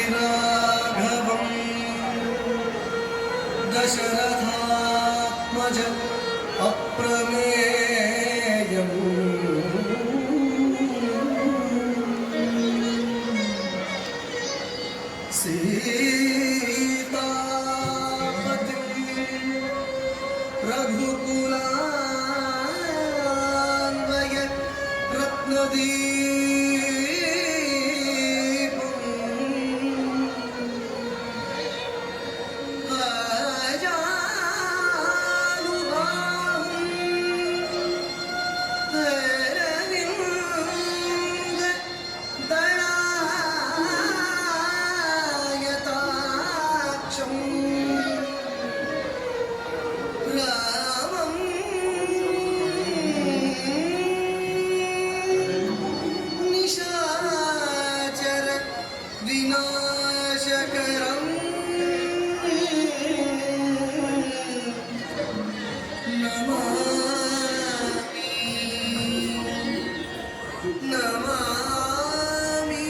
श्रीराघवं दशरथात्मज अप्रमेयम् सीतापतिं रघुकुलान्वय रत्नदीपम् अजानुबाहुं अरविन्ददलायताक्षम् रामं निशाचर विनाशकरम् नमामि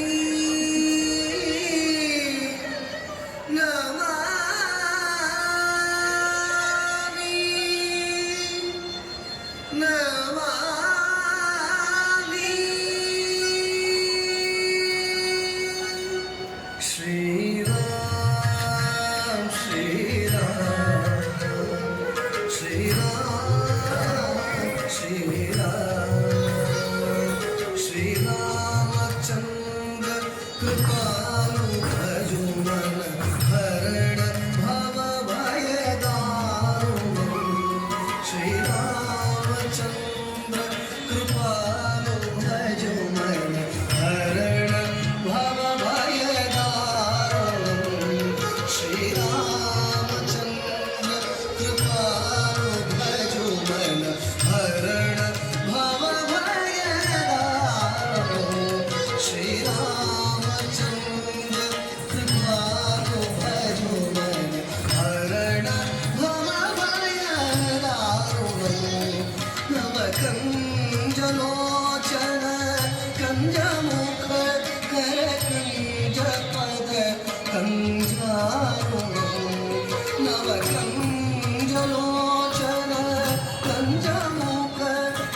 नमामि नमामि श्रीराम श्रीराम श्रीराम श्रीराम श्रीरामचन्द्र कृपालु भजुमन हरण भव भयदारुणम् श्रीरामचन्द्र कृपालु भजुमन हरण भव भयदारुणम् श्रीरामचन्द्र कृपालु भजुमन हरण भव भयदारुणम् श्रीरामचन्द्र कृपालु भजुमन हरण भव भयदारुणम् नवकञ्जलोचन कञ्जमुख करकञ्जपद कञ्जारुणम् नवकञ्जलोचन कञ्जमुख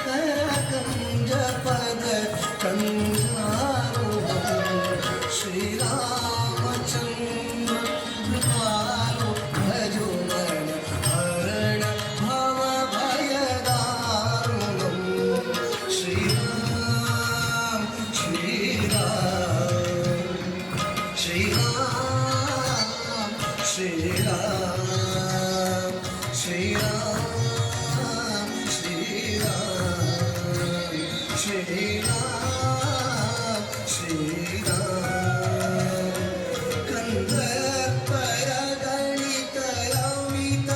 करकञ्जपद कञ्जारुणम् श्रीरामचन्द्र कृपालु भजुमन हरण भव भयदारुणम् श्रीराम श्रीराम श्रीराम श्रीराम श्रीराम श्रीराम श्रीराम श्रीराम कंदर्पय गणित अमित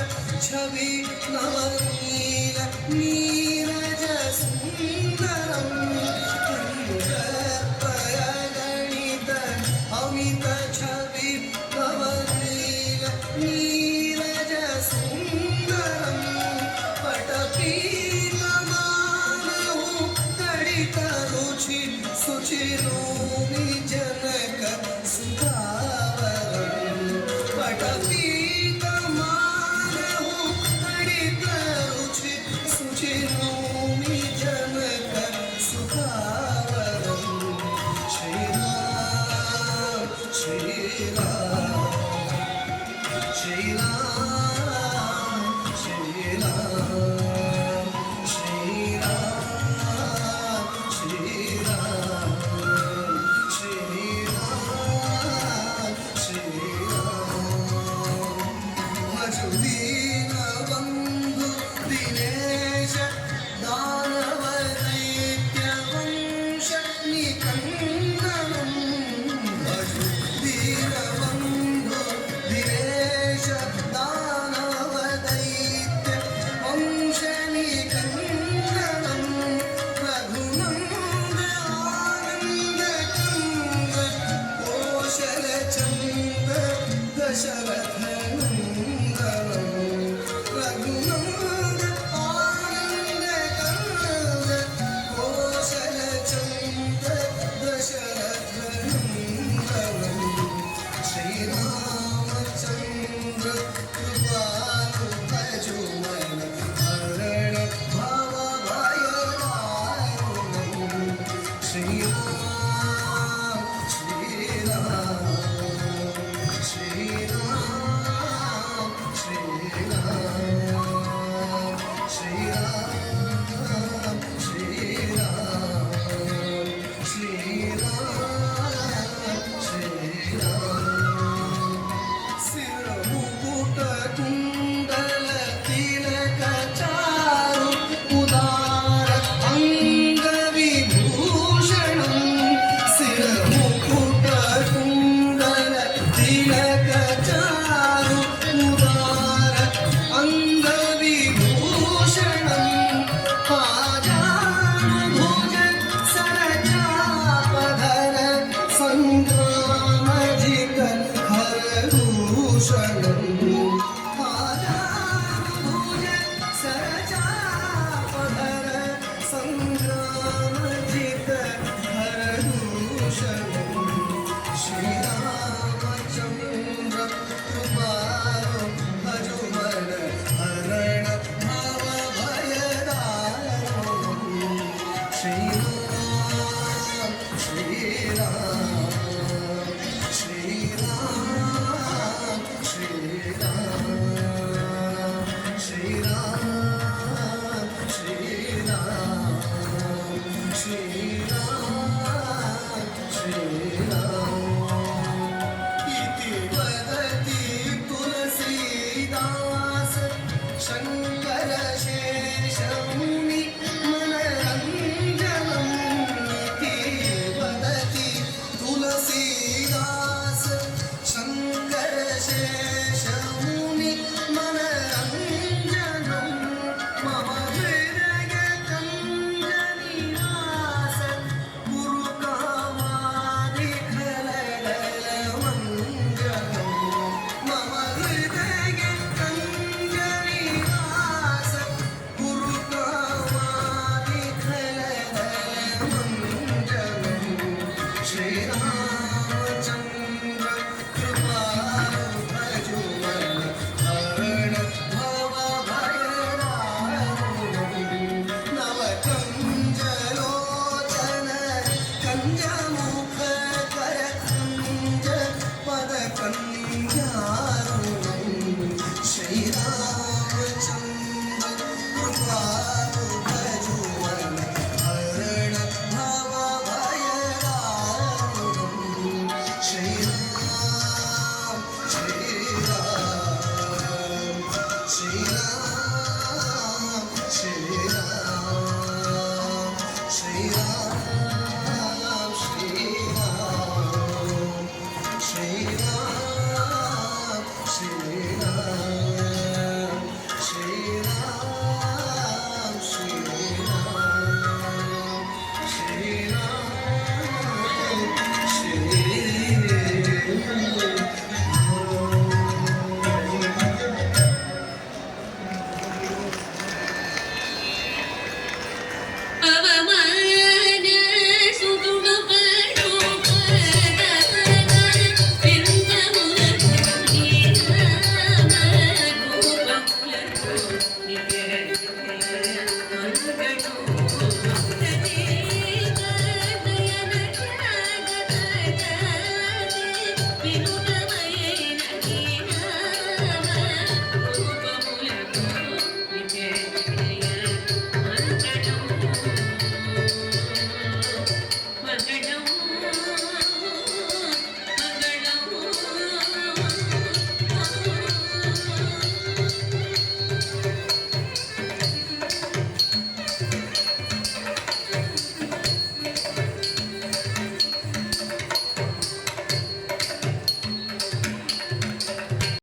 छवि नवनील नीरज सुन्दरम् कंदर्पय गणित अमित छवि नवनील नीरज सुन्दरम् पटपीतमानौ तडित रुचि सुचिरोमि जनक सुधावरम् पटपीतमानौ तडित रुचि सुचिरोमि जनक सुधावरम् श्रीराम श्रीराम श्रीराम श्रीराम श्रीराम श्रीराम श्रीराम श्रीराम मधुदीन बन्धु दिनेश दानव दैत्य वंश निकन्दनम् मधुदीन बन्धु दिनेश दानव दैत्य वंश निकन्दनम् रघुनन्दन आनन्द चन्द्र कौशलचन्द्र दशरथ नन्दनम् रघुनन्दन आनन्द चन्द्र कौशलचन्द्र दशरथ नन्दनम् ಇದು